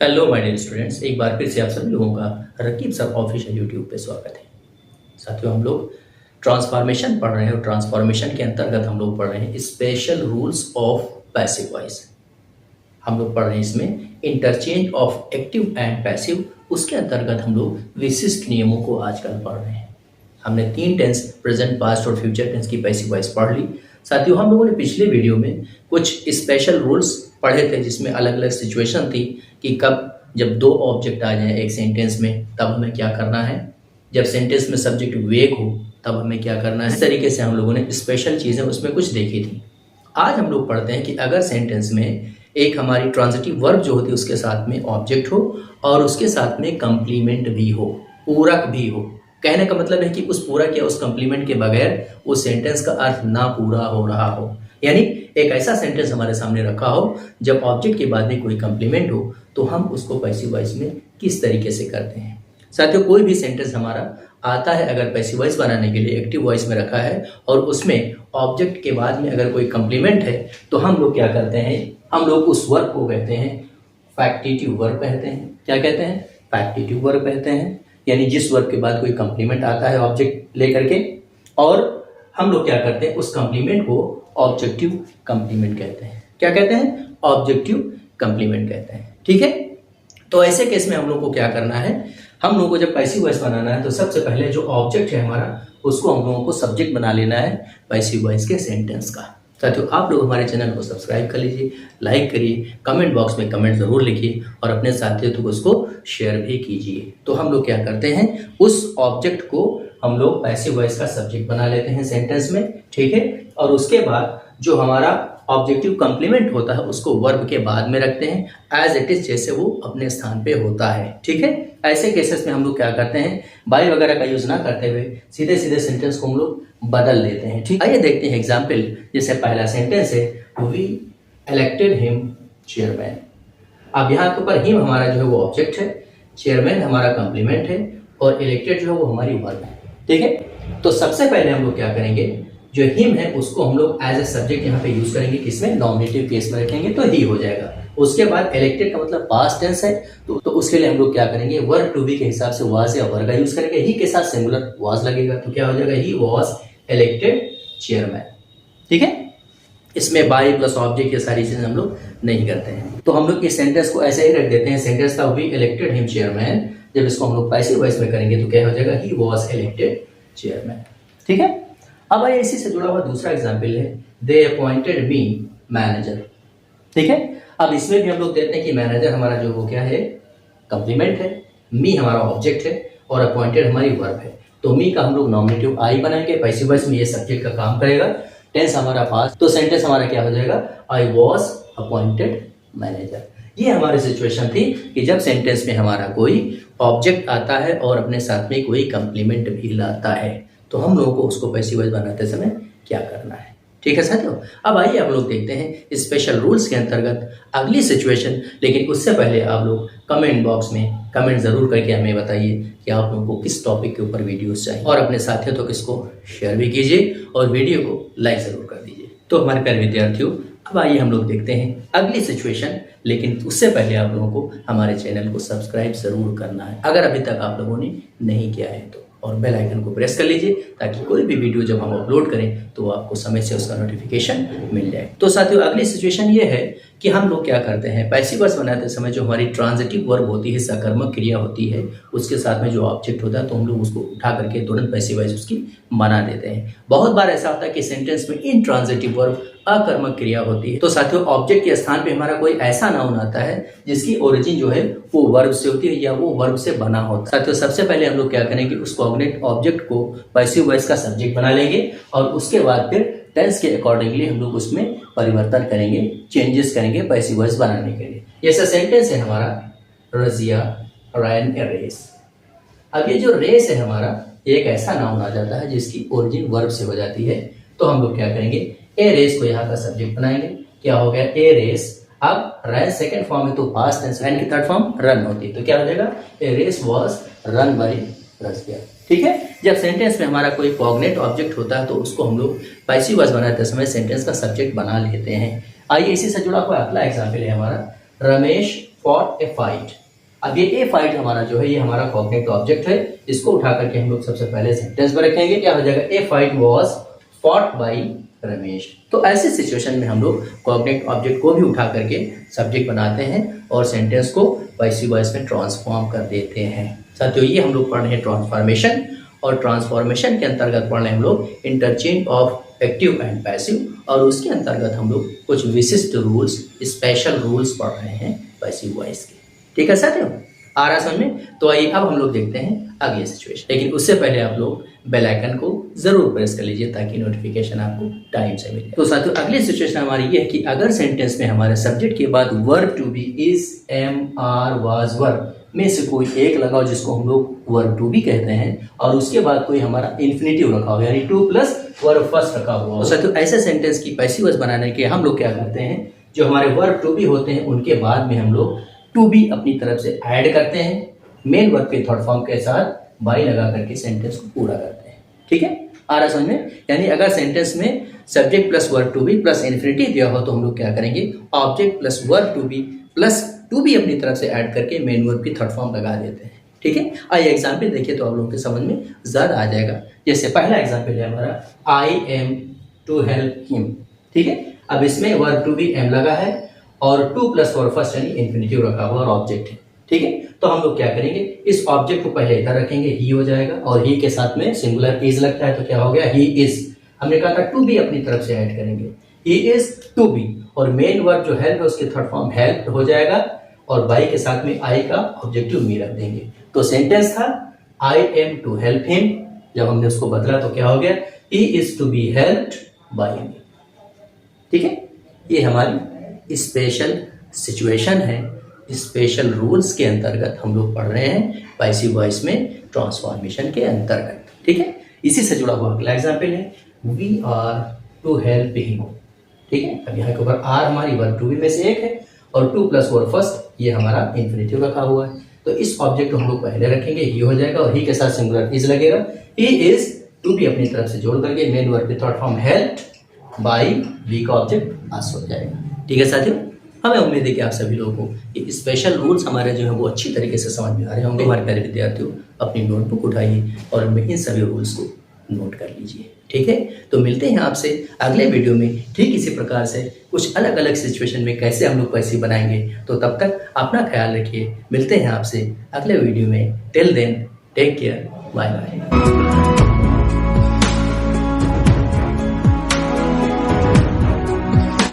Hello my dear students, एक बार फिर से आप सभी लोगों का रकीब सर ऑफिशियल यूट्यूब पे स्वागत है। साथियों, हम लोग ट्रांसफॉर्मेशन पढ़ रहे हैं और ट्रांसफॉर्मेशन के अंतर्गत हम लोग पढ़ रहे हैं special rules of passive voice. हम लोग पढ़ रहे हैं इसमें interchange of active and passive. उसके अंतर्गत हम लोग विशिष्ट नियमों को आजकल पढ़ रहे हैं। हमने 3 टेंस प्रेजेंट, पास्ट और फ्यूचर टेंस की पैसिव वॉइस पढ़ ली। साथियों, हम लोगों ने पिछले वीडियो में कुछ स्पेशल रूल्स पढ़े थे जिसमें अलग अलग सिचुएशन थी कि कब जब 2 ऑब्जेक्ट आ जाए एक सेंटेंस में तब हमें क्या करना है, जब सेंटेंस में सब्जेक्ट वेग हो तब हमें क्या करना है। इस तरीके से हम लोगों ने स्पेशल चीज़ें उसमें कुछ देखी थी। आज हम लोग पढ़ते हैं कि अगर सेंटेंस में एक हमारी ट्रांजिटिव वर्ब जो होती है उसके साथ में ऑब्जेक्ट हो और उसके साथ में कंप्लीमेंट भी हो, पूरक भी हो। कहने का मतलब है कि उस पूरक या उस कंप्लीमेंट के बगैर उस सेंटेंस का अर्थ ना पूरा हो रहा हो। यानी एक ऐसा सेंटेंस हमारे सामने रखा हो जब ऑब्जेक्ट के बाद में कोई कंप्लीमेंट हो तो हम उसको पैसिव वॉइस में किस तरीके से करते हैं। साथियों, कोई भी सेंटेंस हमारा आता है अगर पैसिव वॉइस बनाने के लिए एक्टिव वॉइस में रखा है और उसमें ऑब्जेक्ट के बाद में अगर कोई कंप्लीमेंट है तो हम लोग क्या करते हैं, हम लोग उस वर्ब को कहते हैं फैक्टिटिव वर्ब कहते हैं। क्या कहते हैं? फैक्टिटिव वर्ब कहते हैं। यानी जिस वर्ब के बाद कोई कंप्लीमेंट आता है ऑब्जेक्ट लेकर के, और हम लोग क्या करते हैं उस कंप्लीमेंट को ऑब्जेक्टिव कंप्लीमेंट कहते हैं। क्या कहते हैं? ऑब्जेक्टिव कंप्लीमेंट कहते हैं। ठीक है, तो ऐसे केस में हम लोग को क्या करना है, हम लोगों को जब पैसिव वॉइस बनाना है तो सबसे पहले जो ऑब्जेक्ट है हमारा उसको हम लोगों को सब्जेक्ट बना लेना है पैसिव वॉइस के सेंटेंस का। साथियों, आप लोग हमारे चैनल को सब्सक्राइब कर लीजिए, लाइक करिए, कमेंट बॉक्स में कमेंट जरूर लिखिए और अपने साथियों को उसको शेयर भी कीजिए। तो हम लोग क्या करते हैं, उस ऑब्जेक्ट को हम लोग पैसिव वॉइस का सब्जेक्ट बना लेते हैं सेंटेंस में। ठीक है, और उसके बाद जो हमारा ऑब्जेक्टिव कंप्लीमेंट होता है उसको वर्ब के बाद में रखते हैं एज इट इज, जैसे वो अपने स्थान पे होता है। ठीक है, ऐसे केसेस में हम लोग क्या करते हैं, बाई वगैरह का यूज ना करते हुए सीधे सीधे सेंटेंस को हम लोग बदल देते हैं। ठीक, आइए देखते हैं एग्जाम्पल। जैसे पहला सेंटेंस है, वी इलेक्टेड हिम चेयरमैन। अब यहाँ के ऊपर हिम हमारा जो है वो ऑब्जेक्ट है, चेयरमैन हमारा कंप्लीमेंट है और इलेक्टेड जो है वो हमारी वर्ब है। ठीक है, तो सबसे पहले हम लोग क्या करेंगे, जो हिम है उसको हम लोग एज ए सब्जेक्ट यहाँ पे यूज करेंगे, किसमें? नॉमिनेटिव केस में रखेंगे तो ही हो जाएगा। उसके बाद इलेक्टेड का मतलब पास्ट टेंस है तो उसके लिए हम लोग क्या करेंगे, वर्ब टू बी के हिसाब से वाज या वर का यूज करेंगे। ही के साथ सिंगुलर वाज लगेगा तो क्या हो जाएगा, ही वाज इलेक्टेड चेयरमैन। ठीक है, इसमें बाई प्लस ऑब्जेक्ट ये सारी चीजें हम लोग नहीं करते हैं। तो हम लोग इस सेंटेंस को ऐसे ही रख देते हैं, सेंटेंस था वी इलेक्टेड हिम चेयरमैन। जब इसको हम लोग पैसिव वॉइस में करेंगे तो क्या हो जाएगा, ही वाज इलेक्टेड चेयरमैन। ठीक है, अब आइए इसी से जुड़ा हुआ दूसरा एग्जाम्पल है, दे अपॉइंटेड मी मैनेजर। ठीक है, अब इसमें भी हम लोग देखते हैं कि मैनेजर हमारा जो वो क्या है, कंप्लीमेंट है, मी हमारा ऑब्जेक्ट है और अपॉइंटेड हमारी वर्ब है। तो मी का हम लोग नॉमिनेटिव आई बनाएंगे, पैसिव वॉइस में ये सब्जेक्ट का काम करेगा, टेंस हमारा पास्ट, तो सेंटेंस हमारा क्या हो जाएगा, आई वॉज अपॉइंटेड मैनेजर। ये हमारी सिचुएशन थी कि जब सेंटेंस में हमारा कोई ऑब्जेक्ट आता है और अपने साथ में कोई कंप्लीमेंट भी लाता है तो हम लोगों को उसको पैसिव वॉइस बनाते समय क्या करना है। ठीक है साथियों, अब आइए आप लोग देखते हैं स्पेशल रूल्स के अंतर्गत अगली सिचुएशन। लेकिन उससे पहले आप लोग कमेंट बॉक्स में कमेंट जरूर करके हमें बताइए कि आप लोगों को किस टॉपिक के ऊपर वीडियोस चाहिए और अपने साथियों तक इसको शेयर भी कीजिए और वीडियो को लाइक जरूर कर दीजिए। तो हमारे प्यारे विद्यार्थियों, अब आइए हम लोग देखते हैं अगली सिचुएशन। लेकिन उससे पहले आप लोगों को हमारे चैनल को सब्सक्राइब जरूर करना है अगर अभी तक आप लोगों ने नहीं किया है तो, और बेल आइकन को प्रेस कर लीजिए ताकि कोई भी वीडियो जब हम अपलोड करें तो आपको समय से उसका नोटिफिकेशन मिल जाए। तो साथियों, अगली सिचुएशन ये है कि हम लोग क्या करते हैं, पैसिव वॉइस बनाते समय जो हमारी ट्रांजिटिव वर्ब होती है, सकर्मक क्रिया होती है, उसके साथ में जो ऑब्जेक्ट होता है तो हम लोग उसको उठा करके तुरंत पैसिव वॉइस उसकी बना देते हैं। बहुत बार ऐसा होता है कि सेंटेंस में इंट्रांजिटिव वर्ब अकर्मक क्रिया होती है तो साथियों ऑब्जेक्ट के स्थान पे हमारा कोई ऐसा नाउन आता है जिसकी ओरिजिन जो है वो वर्ब से होती है या वो वर्ब से बना होता है। साथियों, सबसे पहले हम लोग क्या करेंगे, उस कॉग्निट ऑब्जेक्ट को पैसिव वॉइस का सब्जेक्ट बना लेंगे और उसके बाद फिर टेंस के अकॉर्डिंगली हम लोग उसमें परिवर्तन करेंगे, चेंजेस करेंगे पैसिव वॉइस बनाने के लिए। जैसा सेंटेंस है हमारा, रजिया रैन ए रेस। अब ये जो रेस है हमारा, एक ऐसा नाउन आ जाता है जिसकी ओरिजिन वर्ब से हो जाती है तो हम लोग क्या करेंगे, ए रेस को यहाँ का सब्जेक्ट बनाएंगे। क्या हो गया, ए रेस। अब रन सेकंड फॉर्म है तो पास्ट टेंस, रन की थर्ड फॉर्म रन होती है तो क्या हो जाएगा, a race was run by Razia. ठीक है, जब सेंटेंस में हमारा कोई कॉग्नेट ऑब्जेक्ट होता है तो उसको हम लोग पैसिव वॉइस बनाते समय सेंटेंस का सब्जेक्ट बना लेते हैं। आइए इसी से जुड़ा हुआ अगला एग्जाम्पल है हमारा, रमेश फॉट ए फाइट। अब ये ए फाइट हमारा जो है ये हमारा कॉग्निट ऑब्जेक्ट है, इसको उठा करके हम लोग सबसे पहले सेंटेंस में रखेंगे। क्या हो जाएगा? A fight was fought by Ramesh. तो ऐसी सिचुएशन में हम लोग कॉग्निट ऑब्जेक्ट को भी उठा करके सब्जेक्ट बनाते हैं और सेंटेंस को पैसिव वॉइस में ट्रांसफॉर्म कर देते हैं। साथियों, ये हम लोग पढ़ रहे हैं ट्रांसफॉर्मेशन, और ट्रांसफॉर्मेशन के अंतर्गत पढ़ रहे हैं हम लोग interchange of active and passive, और उसके अंतर्गत हम लोग कुछ विशिष्ट रूल्स, स्पेशल रूल्स पढ़ रहे हैं पैसिव वॉइस के। ठीक है साथियों, आ रहा समझ में? तो आइए अब हम लोग देखते हैं अगली सिचुएशन, लेकिन उससे पहले आप लोग बेल आइकन को जरूर प्रेस कर लीजिए ताकि नोटिफिकेशन आपको टाइम से मिले। तो साथियों, अगली सिचुएशन हमारी ये है कि अगर सेंटेंस में हमारे सब्जेक्ट के बाद verb to be, is, am, are, was, were में से कोई एक लगाओ जिसको हम लोग वर्ब टू बी कहते हैं, और उसके बाद कोई हमारा इन्फिनेटिव रखा हो, यानी टू प्लस वर्ब फर्स्ट रखा हुआ हो। तो साथियों, ऐसे सेंटेंस की पैसिव वॉइस बनाने के हम लोग क्या करते हैं, जो हमारे वर्ब टू बी होते हैं उनके बाद में हम लोग टू बी अपनी तरफ से ऐड करते हैं, मेन वर्ब के थर्ड फॉर्म के साथ बाई लगा करके सेंटेंस को पूरा करते हैं। ठीक है, आ रहा समझ में? यानी अगर सेंटेंस में subject plus verb to be plus infinitive दिया हो तो हम लोग क्या करेंगे, object plus verb to be plus to be अपनी तरफ से ऐड करके मेन वर्ब की थर्ड फॉर्म लगा देते हैं। ठीक है, आइए एग्जाम्पल देखिए तो आप लोगों के समझ में ज्यादा आ जाएगा। जैसे पहला एग्जाम्पल है हमारा, I am to help him. ठीक है, अब इसमें वर्ब टू बी एम लगा है और टू प्लस वर्ब फर्स्ट यानी इन्फिनिटिव रखा हुआ और ऑब्जेक्ट है। ठीक है, तो हम लोग क्या करेंगे, इस ऑब्जेक्ट को पहले इधर रखेंगे, ही हो जाएगा, और ही के साथ में सिंगुलर इज लगता है तो क्या हो गया, ही इज। हमने कहा था टू बी अपनी तरफ से ऐड करेंगे, ही इज टू बी, और मेन वर्ब जो हेल्प है उसके थर्ड फॉर्म हेल्प हो जाएगा, और बाई के साथ में आई का ऑब्जेक्टिव मी रख देंगे। तो सेंटेंस था I am to help him, जब हमने उसको बदला तो क्या हो गया, he is to be helped by me. ठीक है, ये हमारी स्पेशल सिचुएशन है, स्पेशल रूल्स के अंतर्गत हम लोग पढ़ रहे हैं पैसिव वॉइस में ट्रांसफॉर्मेशन के अंतर्गत। ठीक है, इसी से जुड़ा हुआ अगला एग्जाम्पल है, we are to help him. ठीक है, अब यहाँ के ऊपर आर हमारी वर्ब टू बी में से एक है और टू प्लस वर्ब फर्स्ट ये हमारा इन्फिनिटिव रखा हुआ है, तो इस ऑब्जेक्ट को हम लोग पहले रखेंगे, ही हो जाएगा, और ही के साथ सिंगुलर इज लगेगा, ही इज टू बी अपनी तरफ से जोड़ करके मेन वर्ब के third form helped by we का ऑब्जेक्ट आस हो जाएगा। ठीक है साथियों, हमें उम्मीद है कि आप सभी लोगों को ये स्पेशल रूल्स हमारे जो है वो अच्छी तरीके से समझ में आ रहे होंगे। हमारे प्यारे विद्यार्थियों, अपनी नोटबुक उठाइए और इन सभी रूल्स को नोट कर लीजिए। ठीक है, तो मिलते हैं आपसे अगले वीडियो में ठीक इसी प्रकार से कुछ अलग अलग सिचुएशन में कैसे हम लोग पैसे बनाएंगे। तो तब तक अपना ख्याल रखिए, मिलते हैं आपसे अगले वीडियो में। Till then take care, bye bye.